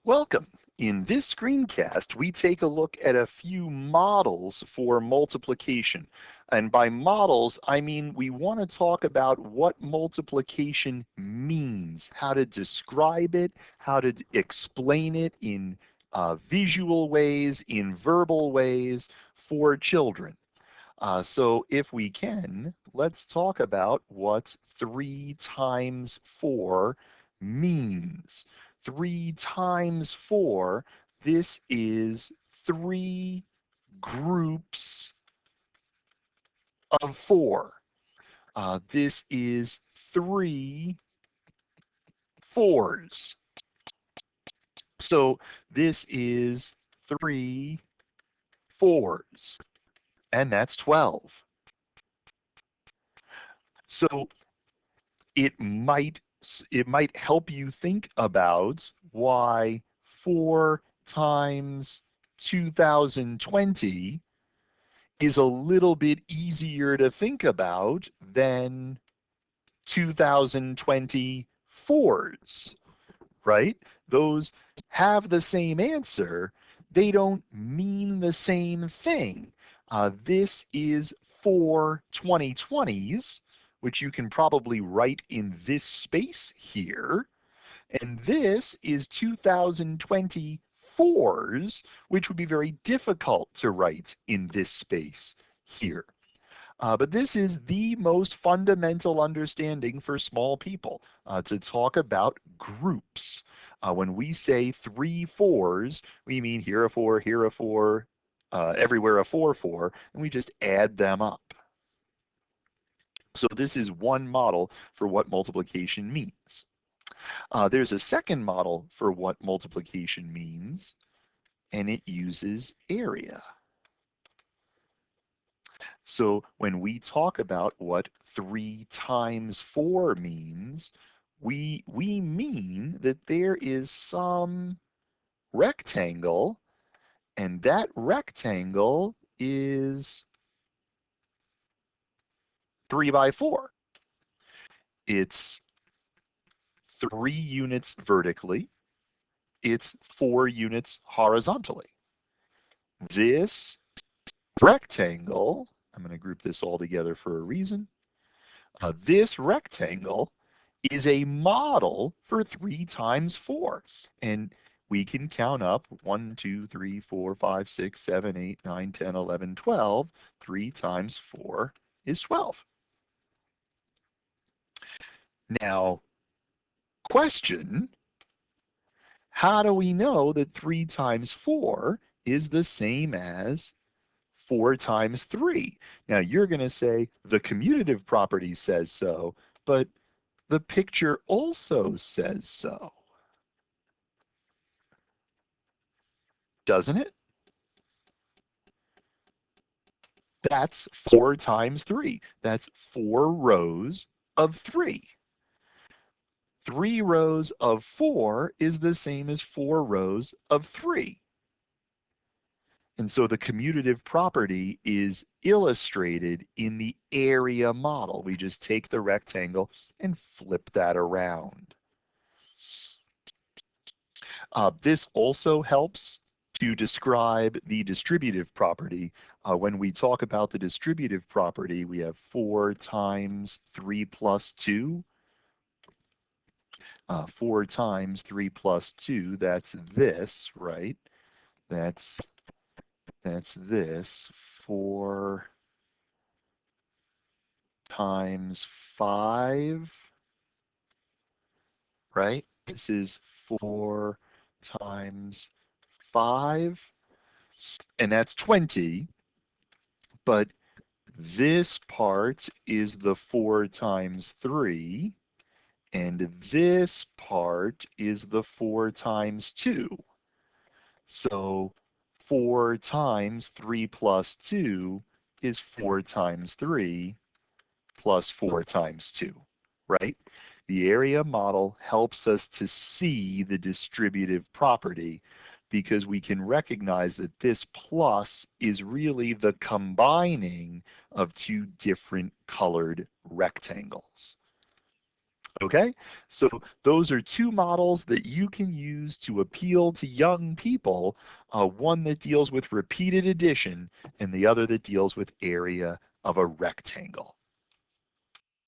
Welcome. In this screencast, we take a look at a few models for multiplication. And by models, I mean we want to talk about what multiplication means, how to describe it, how to explain it in visual ways, in verbal ways for children. So if we can, let's talk about what 3 times 4 means. 3 times 4, this is 3 groups of 4. This is 3 fours. So this is 3 fours, and that's 12. So it might help you think about why 4 times 2020 is a little bit easier to think about than 2024s, right? Those have the same answer. They don't mean the same thing. This is 4 2020s, which you can probably write in this space here. And this is 2024s, which would be very difficult to write in this space here. But this is the most fundamental understanding for small people, to talk about groups. When we say 3 fours, we mean here a 4, here a 4, everywhere a 4, 4, and we just add them up. So this is one model for what multiplication means. There's a second model for what multiplication means, and it uses area. So when we talk about what 3 times 4 means, we mean that there is some rectangle, and that rectangle is 3 by 4. It's 3 units vertically. It's 4 units horizontally. This rectangle, I'm going to group this all together for a reason. This rectangle is a model for 3 times 4. And we can count up 1, 2, 3, 4, 5, 6, 7, 8, 9, 10, 11, 12. 3 times 4 is 12. Now, question, how do we know that 3 times 4 is the same as 4 times 3? Now, you're going to say the commutative property says so, but the picture also says so, doesn't it? That's 4 times 3. That's 4 rows of 3. 3 rows of 4 is the same as 4 rows of 3. And so the commutative property is illustrated in the area model. We just take the rectangle and flip that around. This also helps to describe the distributive property. When we talk about the distributive property, we have 4 times 3 plus 2. 4 times 3 plus 2, that's this, right? That's this. 4 times 5, right? This is 4 times 5, and that's 20. But this part is the 4 times 3, and this part is the 4 times 2. So 4 times 3 plus 2 is 4 times 3 plus 4 times 2, right? The area model helps us to see the distributive property because we can recognize that this plus is really the combining of 2 different colored rectangles. Okay, so those are two models that you can use to appeal to young people, one that deals with repeated addition and the other that deals with area of a rectangle.